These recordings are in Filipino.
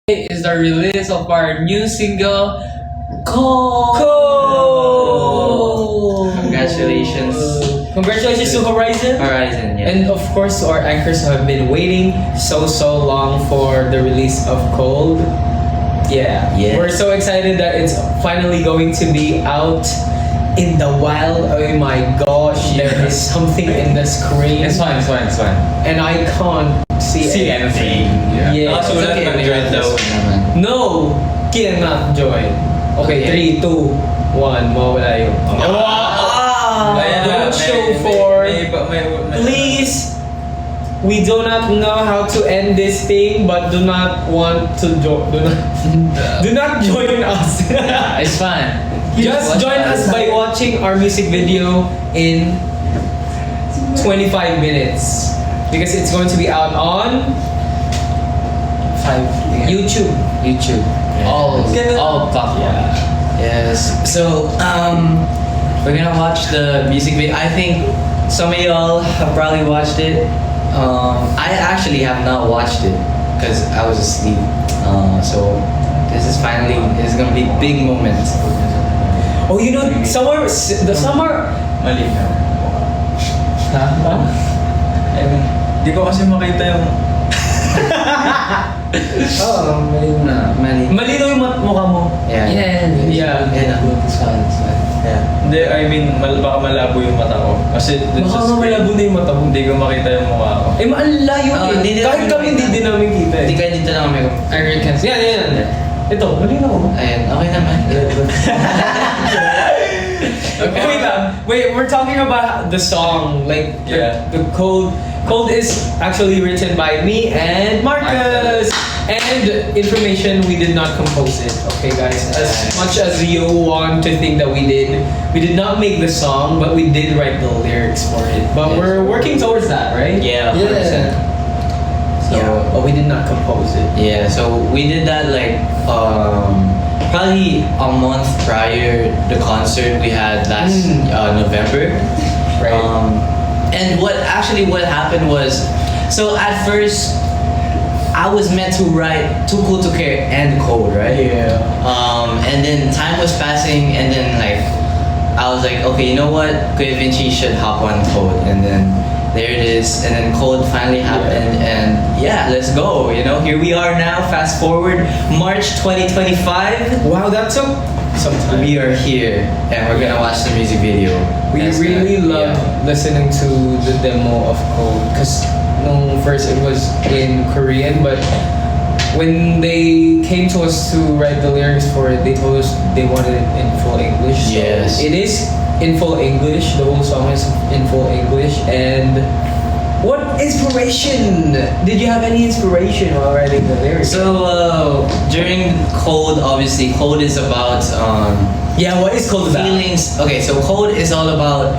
is the release of our new single, Cold. Congratulations. Congratulations to Horizon. Horizon, yeah. And of course, our anchors have been waiting so long for the release of Cold. Yeah. We're so excited that it's finally going to be out in the wild. Oh my gosh, there is something in the screen. It's fine. And I can't see anything. Yeah. Nakasulat na join daw. No, cannot join. Okay, 3, 2, 1, mawala yung... Don't show for... Please, we do not know how to end this thing, but do not want to join. Do not join us. It's fine. Just join us by watching our music video in 25 minutes. Because it's going to be out on YouTube. All platforms. Yes. So, we're gonna watch the music video. I think some of y'all have probably watched it. I actually have not watched it because I was asleep. So this is gonna be big moment. Oh, you know, the summer. Mali na. Di ko kasi makita yung... Mali. Malinaw yung mukha mo. Yeah. It's fine. Hindi, I mean, baka malabo yung mata ko. Kasi dun Baka sa screen, malabo na yung mata mo. hindi ko makita yung mukha ko. Eh, maalayo eh. Kahit kami hindi din namin kita eh. Hindi kayo dito lang kami. I really can see. Yan. Ito, malinaw mo. Ayan, okay naman. Okay. Wait, we're talking about the song, like the Cold. Cold is actually written by me and Marcus. And information, we did not compose it. Okay, guys. As much as you want to think that we did not make the song, but we did write the lyrics for it. But we're working towards that, right? Yeah, 100%. But we did not compose it. Yeah, so we did that like probably a month prior the concert we had last November. Right. And what happened was, so at first I was meant to write Too Cool to Care and Cold, right? Yeah. And then time was passing, and then like I was like, okay, you know what? Kuya Vinci should hop on Cold, and then there it is, and then Cold finally happened, and let's go. You know, here we are now. Fast forward, March 2025. Wow, that took some time. We are here, and we're gonna watch the music video. We really love listening to the demo of Cold because first it was in Korean, but when they came to us to write the lyrics for it, they told us they wanted it in full English. So Yes. it is in full English. The whole song is in full English. And what inspiration? Did you have any inspiration while writing the lyrics? So during Cold, obviously, Cold is about what is Cold about? feelings. Okay, so Cold is all about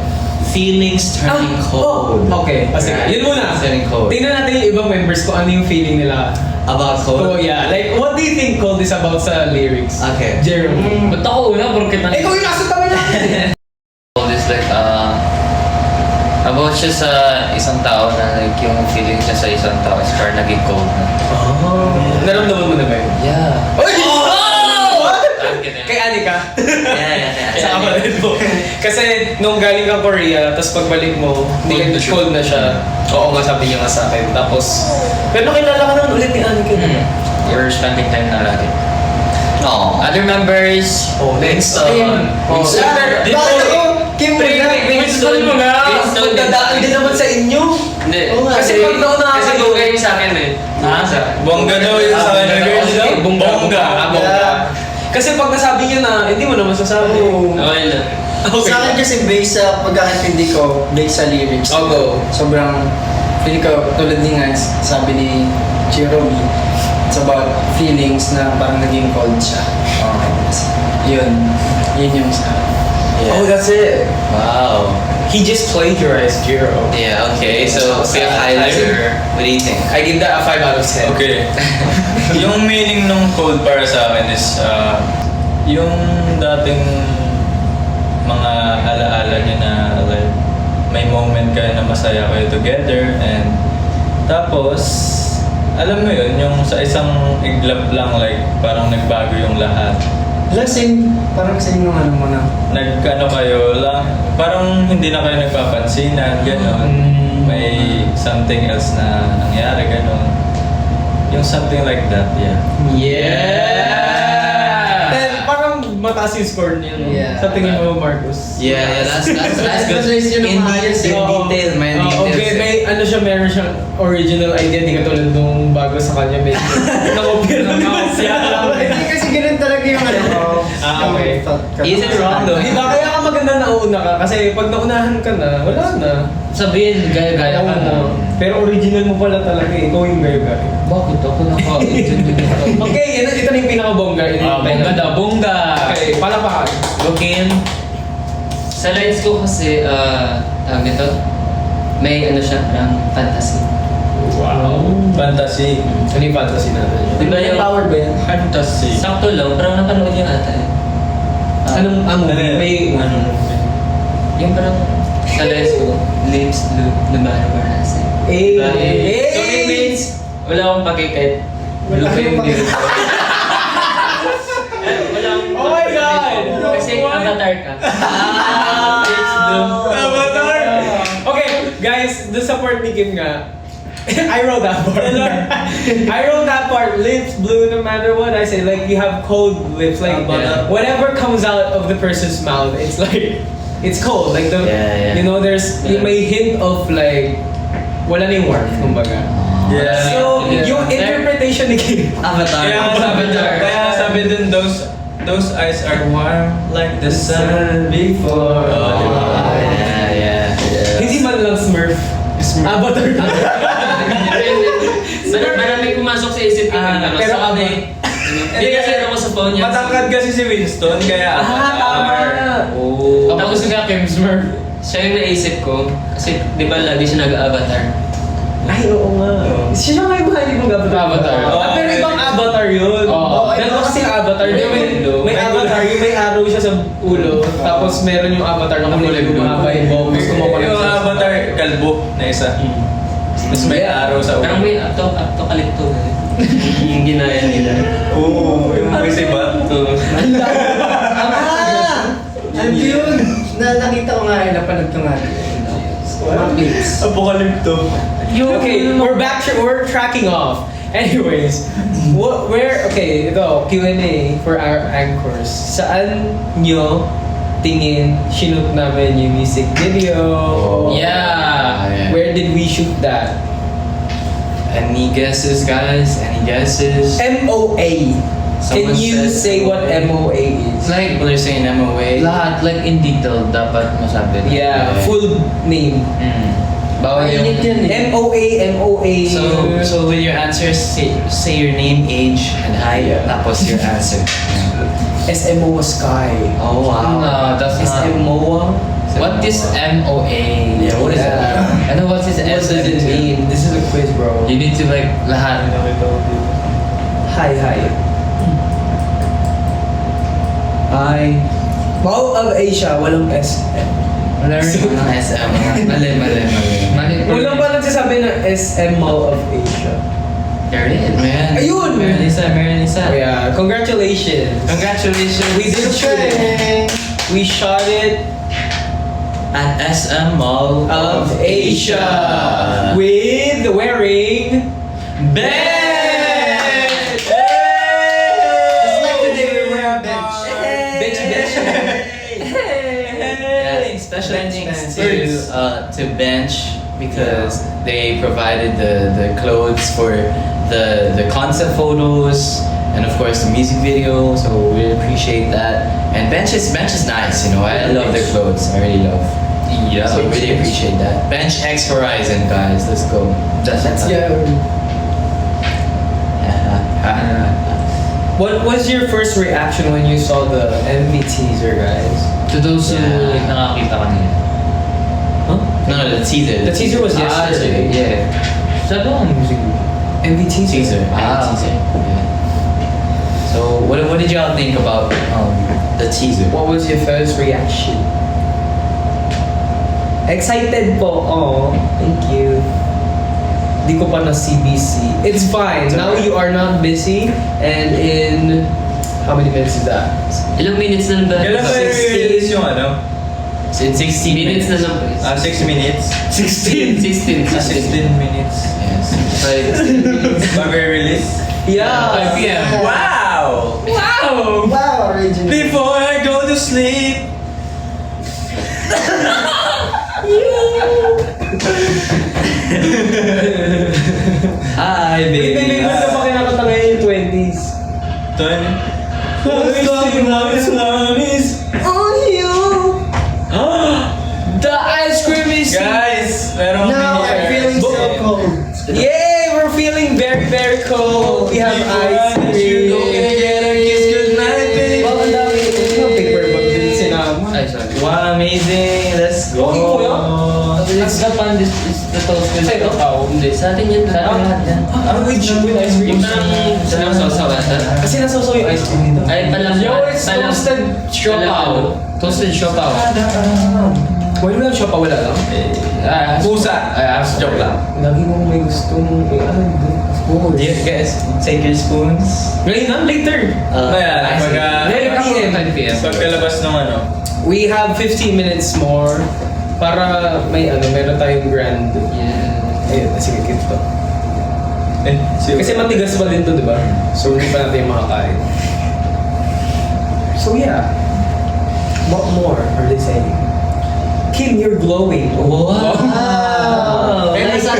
feelings turning cold. Okay. Sige. Right? Yun muna. Turning cold. Tingnan natin yung ibang members kung ano yung feeling nila. About Cold. Oh yeah, like what do you think Cold is about sa lyrics? Okay. Jeremy. Ba't ako una? Porque Ikaw yung nasa tabi natin! Cold is like about siya sa isang tao na like yung feeling niya sa isang tao is parang naging cold na. Naramdaman mo na ba yun? Yeah. Oy! I'm kidding. Kay Anika. Yeah. Sa kapatid mo. Kasi nung galing ka Korea, tapos pagbalik mo, hindi ka cold na siya. Oo nga, sabi niya nga sa akin. Tapos, pero nakilala ka naman ulit ni Anika. We're spending time na lagi. Oh. Other members, Winston. Kim mo na! Winston mo na! Magdadaan din naman sa inyo. Hindi. Kasi pag nauna Kasi bongga yung sa akin eh. Bongga daw yun sa akin. Bongga. Kasi pag nasabi niya na, hindi mo naman sasabi. Okay lang. Sa akin kasi based sa pagkakaintindi ko, based sa lyrics. Sobrang, feeling ko, tulad ni nga, sabi ni Jeremy, it's about feelings na parang naging cold siya. Yun yung sa akin. Yeah. Oh, that's it. Wow. He just plagiarized Jiro. Yeah, okay. So, Kuya Kyler, what do you think? I give that a 5 out of 10. Okay. Yung meaning ng Cold para sa akin is yung dating mga alaala niya na like may moment kayo na masaya kayo together, and tapos alam mo yun, yung sa isang iglap lang, like, parang nagbago yung lahat. Lasing, parang sa inyo ano mo na. Nagkano kayo lang, parang hindi na kayo nagpapansinan, gano'n. May something else na nangyari, gano'n. Yung something like that, yeah. Yeah! Then, parang mataas yung score niya, no? Yeah. Sa tingin mo, Marcos? Yeah, that's good. Visualize yun ng In maayos, in Oo. detail, may details. Okay, ano siya, meron siyang original idea, di katulad nung bago sa kanya, medyo nakopir ng mouse. Hindi kasi ganun talaga yung ano ko. Okay. Isn't wrong though. Di ba kaya ka maganda nauna ka? Kasi pag naunahan ka na, wala na. Sabihin, gaya-gaya ka na. Oo. Pero original mo pala talaga eh. Ikaw yung gaya-gaya. Bakit ako naka-intindi nito? Okay, ito na yung pinakabongga. Bongga na, bongga! Okay, palapakan. Looking, sa lines ko kasi, tawag nito, may ano siya, parang fantasy. Wow. Fantasy. Ano yung fantasy natin? Di ba yung Powered ba yan? Fantasy. sakto lang, parang napanood niya ata eh. Anong may... Yung parang sa lines ko, lips, lumaras eh. Eh! Diba? So it means, wala akong pakikit. Wala Looking akong beautiful. Wala akong Oh my God! Kasi avatar ka. Lips, Avatar! Okay, guys, the support ni Kim nga. I wrote that part. I wrote that part. Lips blue no matter what I say. Like you have cold lips. Like Yeah. whatever comes out of the person's mouth, it's like it's cold. Like the Yeah, yeah. you know, there's Yeah. may hint of like wala na yung warmth, kumbaga. Yeah. So Yeah. yung interpretation ni Kim. Avatar. Kaya sabi din, those eyes are warm like the sun before. Yeah. Hindi man lang Smurf. Avatar. Maraming pumasok sa isip ko. pero Hindi kasi ako sa phone niya. Matangkad kasi si Winston, kaya avatar. Oh. Tapos nga Kim Smurf. Siya yung naisip ko. Kasi di ba lagi siya nag-avatar. Ay, oo nga. Siya nga yung mahilig mong avatar. Avatar. Pero ibang avatar yun. Oo. Dalawa kasi avatar. Di ba may avatar yung may arrow siya sa ulo. Tapos meron yung avatar na kulay bumaba yung buhok. Gusto mo pala Yung avatar, kalbo na isa. Tapos may araw sa Parang ulo. may apokalipto. Yung ginaya nila. Oo, yung may sibat. Ano yun? Nakita ko nga rin, napanood ko nga rin. Mga clips. Apokalipto. Okay, we're tracking off. Anyways, okay, ito, Q&A for our anchors. Saan nyo tingin shoot namin yung music video? Yeah. Where did we shoot that? Any guesses, guys? Any guesses? MOA. Can Someone you said say what MOA. MOA is? Like people are saying MOA. Lahat, like in detail, dapat masabi. Yeah, full name. Bawal yung... Mainit yan eh. MOA. So with your answers, say your name, age, and height. Tapos your answer. SMOA Sky. Oh wow. No, that's not. SMOA? What is MOA? Yeah, what is that? Ano what is What does SM it mean? This is a quiz, bro. You need to like lahat. Hi. Wow of Asia, walang SM. Wala rin mga SM. Mali. Walang ba nagsasabi ng SM Mall of Asia? There it is. Man. Ayun! Meron isa. Oh, yeah, congratulations. Congratulations. We did shoot it. We shot it At SM Mall of Asia with wearing bench. Just like today we were a bench. Bench. Yeah, special thanks Bench. to Bench because they provided the clothes for the concept photos and of course the music video. So we appreciate that. And Bench is nice, you know. I love their clothes. I really love. Yeah. So really appreciate that. Bench X Horizon, guys. Let's go. What was your first reaction when you saw the MV teaser, guys? To those who Yeah. nakakita kanina. No, the teaser. The teaser was yesterday. Yeah. Sabi ko ang music video. MV teaser. Teaser. Okay. Yeah. So what did y'all think about the teaser? What was your first reaction? Excited po. Oh, thank you. di ko pa na CBC. It's fine. Now you are not busy and in how many minutes is that? Ilang minutes na lang ba? Kailan ba 16? release yung ano? In 60 minutes na lang. 6 minutes? 16 16 minutes. Yes. Bago i-release? Yeah. 5 p.m. Wow! Wow, original. Before I go to sleep. Hi, May baby. ka pa kinakanta ngayon yung 20s. Tony? On you. The ice cream is Guys, meron Now I'm feeling so cold. Yay! We're feeling very, very cold. We have ice cream. Well, ang dami. Ito yung paper bag din sinama. Ay, sorry. Wow, amazing. Let's go. Okay, kuya. It's the pan, this is the toasted Sa ito? cacao. Hindi, sa atin yan. Sa atin lahat yan. With ice cream. Yung parang sinasawsawan. Kasi nasasaw yung ice cream dito. Ay, palam. Yo, it's toasted siopaw. Toasted siopaw. Why do we have siopaw? Wala lang. Pusa. Joke lang. Lagi mong may gustong Do you guys take your spoons? Ngayon na, later. Ayan, ice cream. 9 p.m. pagkalabas ng ano. We have 15 minutes more para meron tayong grand. Yeah. Ayun, sige, keep to. Si Kasi matigas pa din to, di ba? So, hindi pa natin makakain. So, yeah. What more are they saying? Kim, you're glowing. Wow! Kaya nasa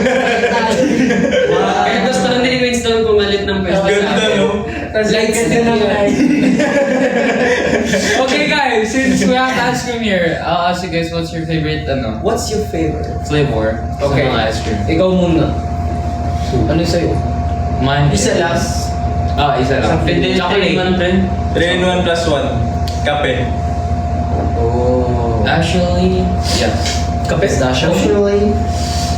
Kaya gusto rin ni Winston pumalit ng pwesto sa Ganda, akin. no? Lights din yan. Okay guys, since we have ice cream here, I'll ask you guys what's your favorite What's your favorite? flavor Okay. ng ice cream? Ikaw muna. Ano sa'yo? Mine Isa is- lang. Isa lang. Pwede Chocolate. man, friend. 3 in 1 plus 1. Kape. Oh. Actually, yes. Kapestasyo? Actually,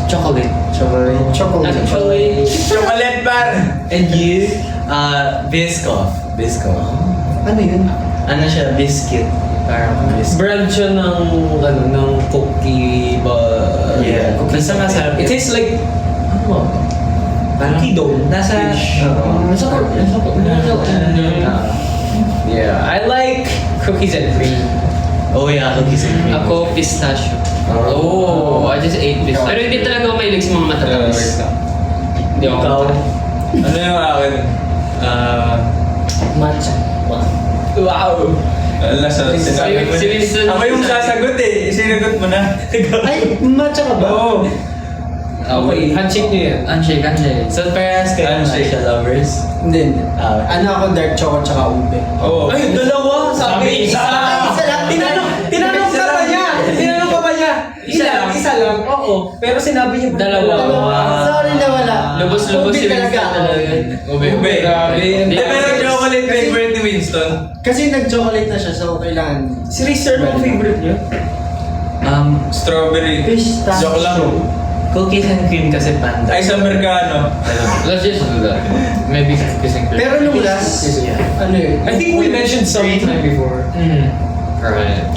Chocolate. chocolate. Actually, Chocolate bar! And you? Biscoff. Biscoff. Ano yun? Ano siya? Biscuit. Parang biscuit. Brand siya ng cookie ba? Yeah. Basta masarap. It tastes like, ano ba? Cookie dough. Nasa... Yeah, I like cookies and cream. Oh yeah, cookies and cream. ako pistachio. Oh, I just ate this. Pero hindi talaga ako mahilig sa mga matatamis. Hindi ako. Ikaw? Ano yung akin? Matcha. Wow! Nasa sinagot mo. Si Winston. Ako yung sasagot eh. Sinagot mo na. Ay, matcha ka ba? Oo. Okay, handshake niyo yan. Handshake. So parehas kayo ng Handshake. matcha lovers? Hindi. Ah. Ano ako, dark chocolate tsaka ube. Oo. Ay, dalawa! Sabi, isa! Isa lang. Tinanong ka pa niya! Tinanong ka pa niya! Isa lang, oo. Pero sinabi niya Dalawa. Sorry na wala. Lubos-lubos si Ube talaga Winston ako. talaga. Ube. Grabe. Hindi, pero chocolate favorite ni Winston. Kasi nag-chocolate na siya, so kailangan. Si Racer, ano ang favorite niyo? Strawberry. Pistachio. Joke lang. Cookies and cream kasi panda. Ay, sa Amerikano. Let's just do that. Maybe kissing cream. Pero nung last, ano yun? I think we mentioned sometime before. Right.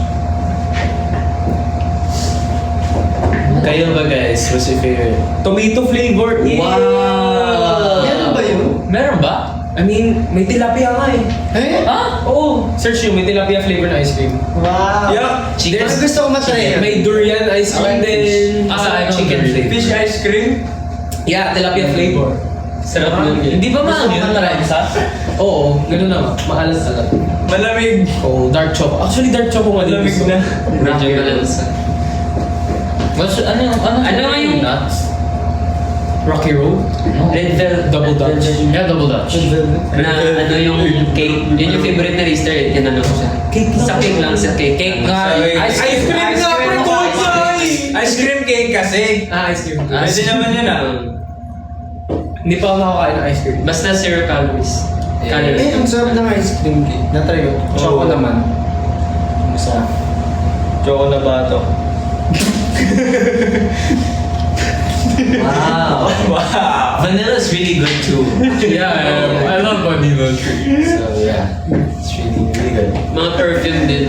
Kayo ba guys? What's your favorite? Tomato flavor. Yeah. Wow. Meron ba yun? Meron ba? I mean, may tilapia nga eh. Eh? Oo. Search nyo, may tilapia flavor na ice cream. Wow. Yeah. Pero gusto ko matry yan. May durian ice cream din. Chicken flavor. Fish ice cream. Yeah, tilapia flavor. Sarap nun yun. Hindi ba mahal yun? Isa? Oo, ganun na. Maalat-alat. Malamig. Oh, dark choco. Actually, dark choco nga din. Malamig gusto. na. Medyo balansa. Ano nga yung- nuts? Rocky Road. Red Velvet. Double Dutch. Yeah, double Dutch. Na ano yung cake. Yun yung favorite na Rister eh. Tinanong ko siya. Cake lang. Sa cake lang, sa cake. Cake nga. Ice cream nga, pre, Boy! Ice cream cake kasi. Ice cream. Pwede naman yun ah. Hindi pa ako nakakain ng ice cream. Basta 0 calories. Eh, ang sarap ng ice cream cake. Natry ko. Choco Oo. naman. Masarap. Choco na bato. Wow. Wow. Vanilla's really good too. Yeah, I love vanilla tree. So yeah, it's really good. Mga perfume din.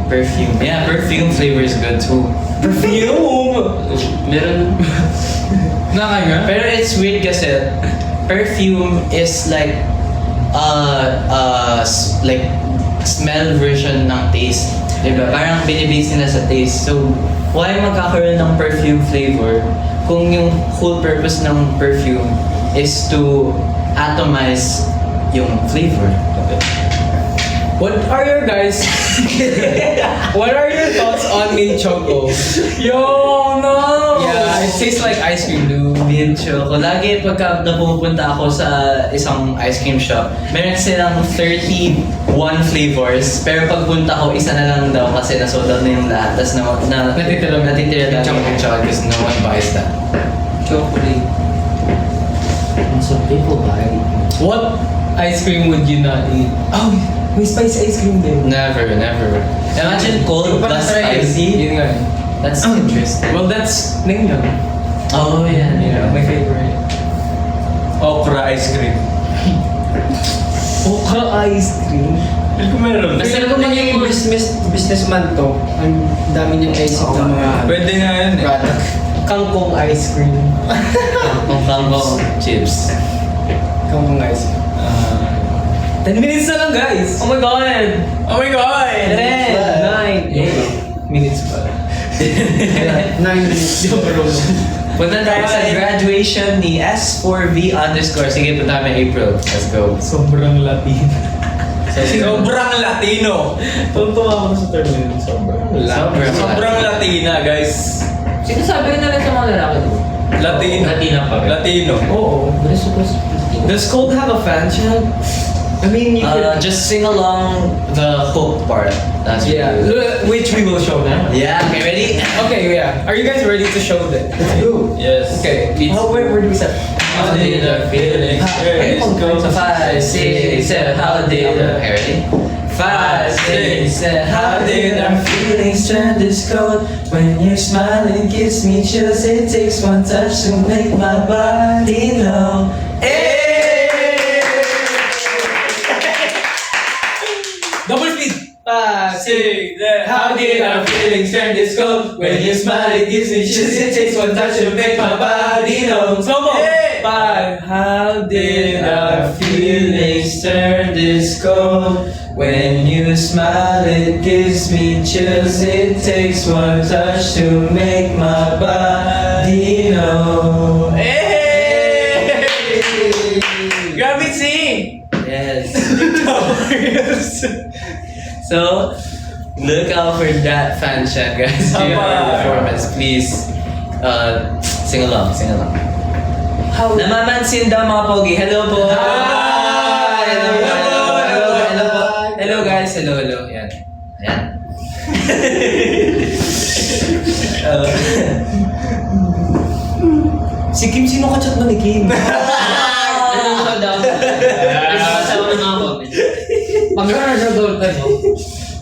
Perfume. Yeah, perfume flavor is good too. Perfume! Meron. Nakanga? Pero it's weird kasi perfume is like like smell version ng taste. Diba? Parang binibase nila sa taste. So, why magkakaroon ng perfume flavor kung yung whole purpose ng perfume is to atomize yung flavor? What are your guys? What are your thoughts on mint choco? Yo, no! Yeah, it tastes like ice cream, dude. Mint choco. Lagi pagka napupunta ako sa isang ice cream shop, meron silang 31 flavors. Pero pagpunta ko, isa na lang daw kasi nasold out na yung lahat. Tapos natitira lang yung chocolate because no one buys that. Chocolate. And some people buy it. What ice cream would you not eat? Oh, may spicy ice cream din. Never. Imagine cold plus icy. Yun nga. That's interesting. Well, that's Ningyang. Oh, yeah. Yeah, my favorite. Okra ice cream. Okra ice cream. Feel ko meron. Kasi kung magiging businessman to, ang dami niyang isip ng mga Pwede nga yun eh. product. Kangkong ice cream. Kangkong chips. Kung mga isip. 10 minutes na lang, guys. Oh my God! Oh my God! 10, 9, 8 minutes pa. 9 minutes. Punta tayo sa graduation ni S4V_. Sige, punta kami April. Let's go. Sobrang Latin. Sobrang Latino. Tuntua ako sa term yun. Sobrang Latina, guys. Sinasabi na lang sa mga lalaki doon. Latino. Latina pa rin. Latino. Oo. But it's supposed to be. Does Cold have a fan chant? I mean, you could... Just sing along the hook part. That's Yeah, which we will show now. Yeah, okay, ready? Okay, yeah. Are you guys ready to show that? Yes. Okay. Where do we start? How did I feel it? Okay, Let's go. 5, 6, 7, how did I... Okay, ready? 5, 6, 7, how did our feelings turn this cold? When you smile and kiss me chills, it takes one touch to make my body know. Hey! Double speed! 5, 6, 7, how did our feelings turn this cold? When you smile, it gives me chills. It takes one touch to make my body know. Slow mo. Hey! 5, how did our feelings turn this cold? When you smile, it gives me chills. It takes one touch to make my body know. Hey! Grabe sing! Yes. So, look out for that fan chat, guys. During our performance, please. Sing along. Namamansin daw mga pogi. Hello po. Hi! Hello po. Hello guys. Hello. Yan. Si Kim, sino ka chat mo ni Kim? Ano ka daw? Kasama ng mga comment. Magkakaroon sa gold time mo.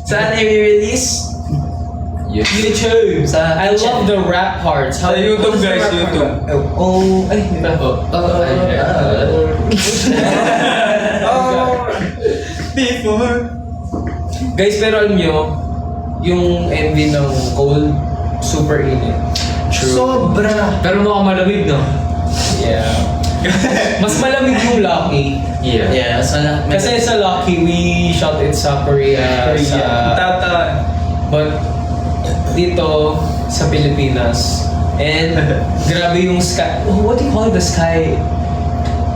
Saan i-release? YouTube. I love the rap parts. Sa YouTube, what's the guys, rap part? YouTube. Ay, di ba? Before. Guys, pero alam nyo, yung MV ng Cold, super init. Sobra. Pero mukhang malamig, no? Yeah. Mas malamig yung Lucky. Yeah. Kasi sa Lucky, we shot it sa Korea. Tata. But dito sa Pilipinas, and grabe yung sky. Oh, what do you call it? The sky.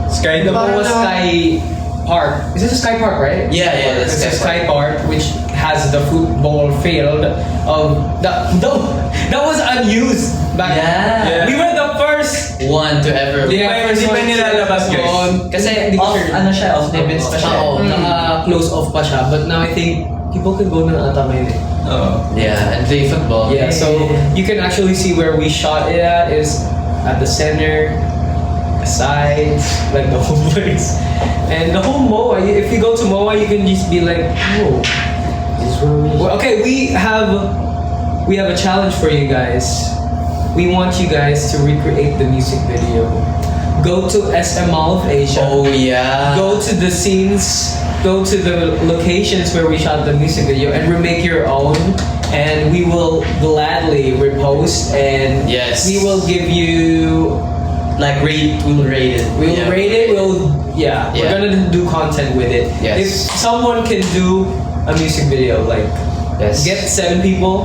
Sky The the Moa Sky Park. Is it a sky park, right? Yeah, It's that's a sky park which has the football field of that was unused back. Yeah. We were the first. one to ever. Yeah, Hindi pa nilalabas, guys. Kasi Ano siya, off limits pa siya. Oo, naka-close off pa siya. But now I think people can go na ata ngayon eh. Oh. Yeah, and play football. Yeah, so you can actually see where we shot it at is at the center, sides, like the whole place. And the whole MOA, if you go to MOA, you can just be like, oh. This is where we... Well, okay, we have a challenge for you guys. We want you guys to recreate the music video. Go to SM Mall of Asia. Oh yeah. Go to the scenes, go to the locations where we shot the music video and remake your own, and we will gladly repost, and Yes. we will give you like we'll rate it. We'll Yeah. rate it. We're Yeah. gonna do content with it. Yes. If someone can do a music video, like Yes. get 7 people.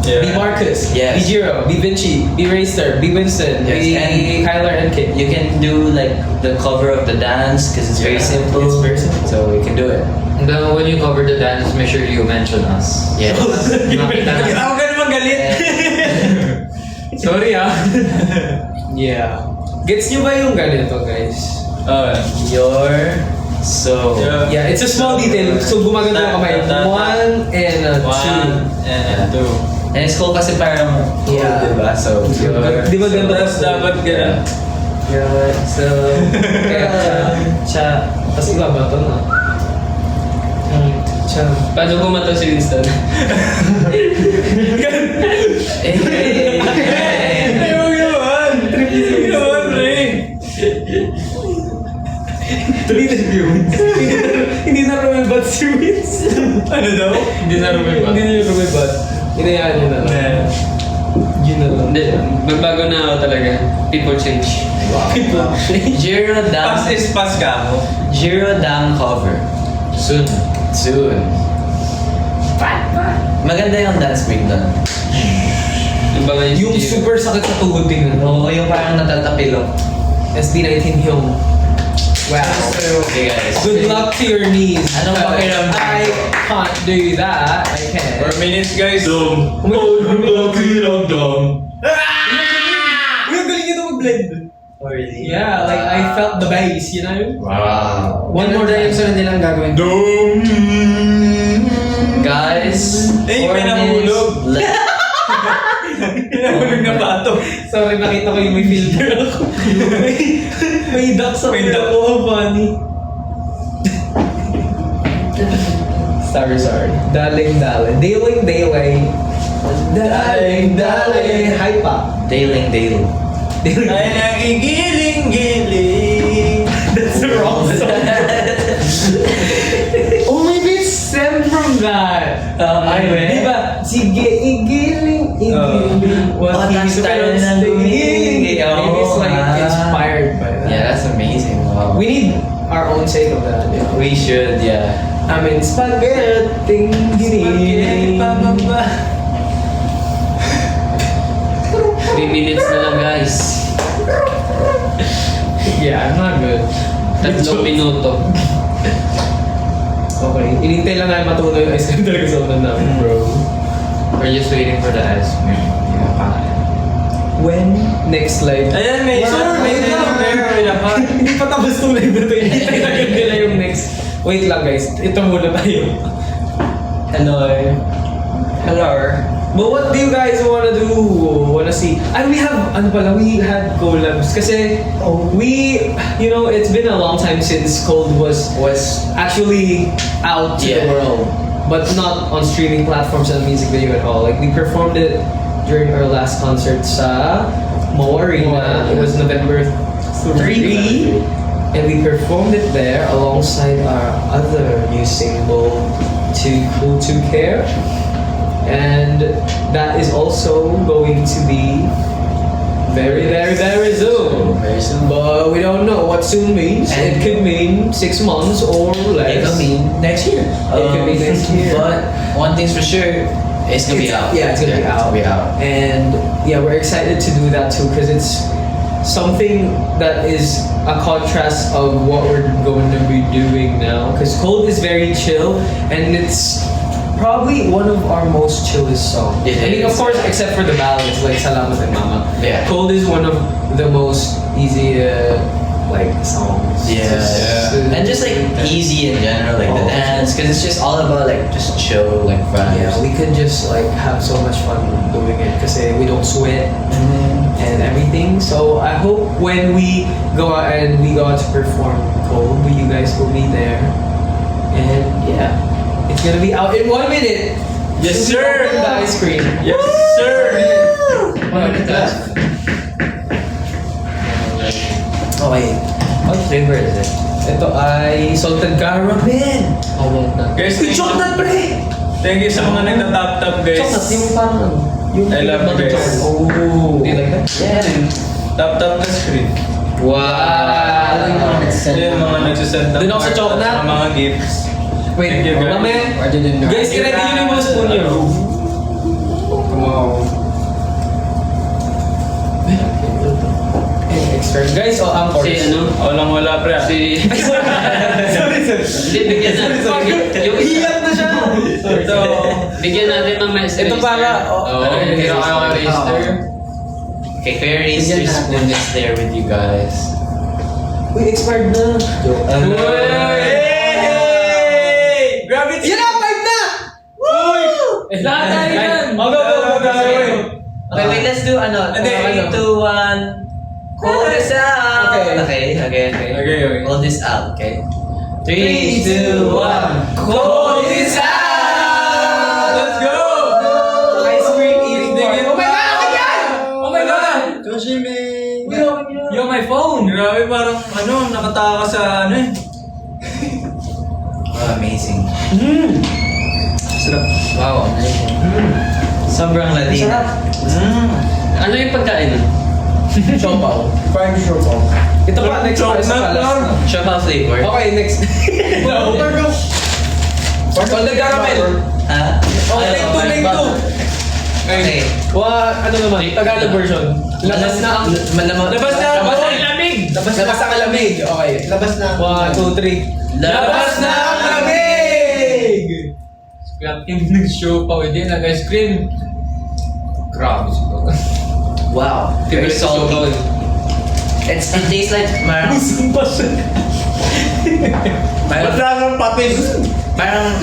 Yeah. Be Marcus. Yes. Be Jiro. Be Vinci. Be Rayster. Be Winston. Yes, Be and- Kyler and Kit. You can do like the cover of the dance because it's very Yeah, simple. it's very simple. So you can do it. And then when you cover the dance, make sure you mention us. Yes. Nakita na. Ako ka naman galit. Sorry ah. Yeah. Gets nyo ba yung ganito, guys? Oh, So Yeah, it's a small detail. So gumagano yung kamay. 1 and 2. 1 and 2. and it's cool kasi parang Yeah. diba? So Di ba ganda? Tapos dapat ganun. Yeah, so... Cha... Tapos iba ba ito na? Cha... Paano bumato si Winston? Ayaw naman! Ayaw naman, Ray! Hindi na rumibat si Wins. Ano daw? Hindi na rumibat. Hindi na rumibat. Inayaan niya na lang. Yun na lang. Hindi, magbago na ako talaga. People change. Jiro Pass Dang is pass ka mo. Jiro Dang cover. Soon. Soon. Maganda yung dance break doon. Yung ba nga Yung super sakit sa tuhod tingnan. Oo, yung parang natatapilok. SB19 yung... Wow. Okay guys. Good luck to your knees. Anong pakiramdam? I can't do that. I can't. 4 minutes, guys. Oh my God. Ang galing nito mag-blend. Oh really? Yeah, like I felt the bass, you know? Wow. One more Yung time. sunod nilang gagawin. Guys, Eh, 4 may nahulog. minutes left. Pinahulog na pato. Sorry, nakita ko yung may filter ako. may duck sa May duck. ako. Oh, funny. sorry. Daling. Daling. Hype pa. Dailing. Ay nang igiling-giling. That's the wrong song. Oh, maybe it's stemmed from that. Ay, Diba? Sige, igiling. What that's he's tayo supposed ng to igiling. Maybe it's like Oh, inspired by that. Yeah, that's amazing. Wow. We need our own take of that. Yeah. We should, yeah. I mean, spaghetti, giniling. 3 minutes na lang guys. Yeah, I'm not good. 3 minuto. Okay, inintay lang namin matunaw yung ice cream talaga sa unan namin, bro. We're just waiting for the ice cream. When? Next slide. Ayan, may isa. May isa. Hindi pa tapos itong live na ito. Hinintay lang nila yung next. Wait lang guys, ito muna tayo. Hello. But what do you guys wanna do? Wanna see? And we have, we had collabs. Kasi you know, it's been a long time since Cold was actually out to the Yeah. world. But not on streaming platforms and music video at all. Like, we performed it during our last concert sa Mo Arena. It was November 3. And we performed it there alongside our other new single, Too Cool to Care. And that is also going to be very soon. Very soon. But we don't know what soon means. And- It could mean 6 months or less. It could mean next year. It could be next year. But one thing's for sure, it's gonna be out. Yeah, it's gonna be out. It's gonna be out. And yeah, we're excited to do that too because it's something that is a contrast of what we're going to be doing now. Because Cold is very chill and it's probably one of our most chillest songs. It I mean, of is. course, except for the ballads like Salamat and Mama. Yeah. Cold is one of the most easy like songs. Yeah. And just like easy in general, like the Oh. dance, because it's just all about like just chill, like vibes. Yeah, we could just like have so much fun doing it because we don't sweat and everything. So I hope when we go out to perform Cold, you guys will be there. And yeah, it's gonna be out in 1 minute. Yes, We'll be sir. opening the ice cream. Yes, sir. Oh wait, what flavor is it? Ito ay salted caramel. Awang na. Guys, Uy, chocolate pre! thank you sa mga nagtatap-tap, guys. Chocolate, yung parang yung I love you guys. Oh, do you like that? Yeah. Tap-tap na screen. Wow. Yung mga nagsasend ng Doon ako sa cards Choknat. at mga gifts. Wait, Thank you, guys. mamaya. I didn't know. Guys, i-ready nyo yung mga spoon nyo. Come on. Extern. Guys, o ang Si ano? Walang wala pre. Si... Sorry, sir. Hindi, bigyan natin. Yung Iyak na siya. Ito. Bigyan natin mamaya sa Ito para, Pero kayo register. Okay, Fair Racer Bigyan natin. spoon is there with you guys. Uy, expired na. Hey! Gravity! Yan na, 5 na! Lahat tayo yan! Go. Okay, wait, let's do ano. Hindi, 3, 2, 1. Hold this out. Okay. Okay. Hold this out, okay? 3, 2, 1. Hold this out. Let's go! Ice cream eating board. Oh my God! Akin yan! Oh my God! Toshime! Yo, my phone! Grabe, parang nakatakas sa ano eh. Oh, amazing. Sarap. Wow, amazing. Sobrang Latina. Ano yung pagkain? Siopaw. Prime shop ako. Ito pa, next pa. Isa pa, last na. Siopaw flavor. Okay, next. On the caramel. Ah? Oh, take two. Okay. Ano naman? Tagalog version. Labas na ang... Malamang. Labas na ang lamig! Labas ang lamig. Okay. Labas na. 1, 2, 3. Labas na ang lamig! Grab yung nag-show pa with din, nag-ice cream. Grabe siguro. Wow. Very salty. It tastes like parang... Parang papis. Parang...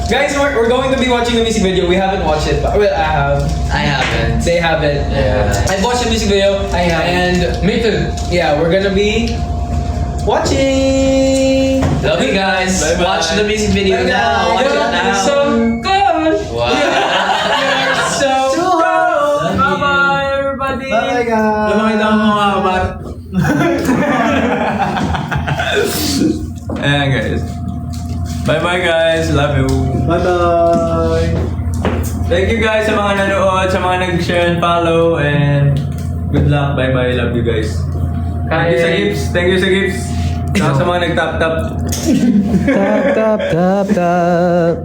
Guys, we're going to be watching the music video. We haven't watched it, but well, I have. I haven't. They haven't. Yeah. I've watched the music video. I have. And Me too. yeah, we're gonna be watching. Love you guys. Bye-bye. Watch the music video Bye, now. Watch guys. it now. So good. Wow. So good. Love you. Bye, everybody. Bye guys! Lumakita ko mga kabar. Ayan guys. Bye guys. Love you. Bye-bye! Thank you guys sa mga nanood, sa mga nag-share and follow, and good luck. Bye. Love you guys. Thank you sa gifts. Thank you sa gifts. Sa mga nag-tap-tap. Tap, tap, tap, tap.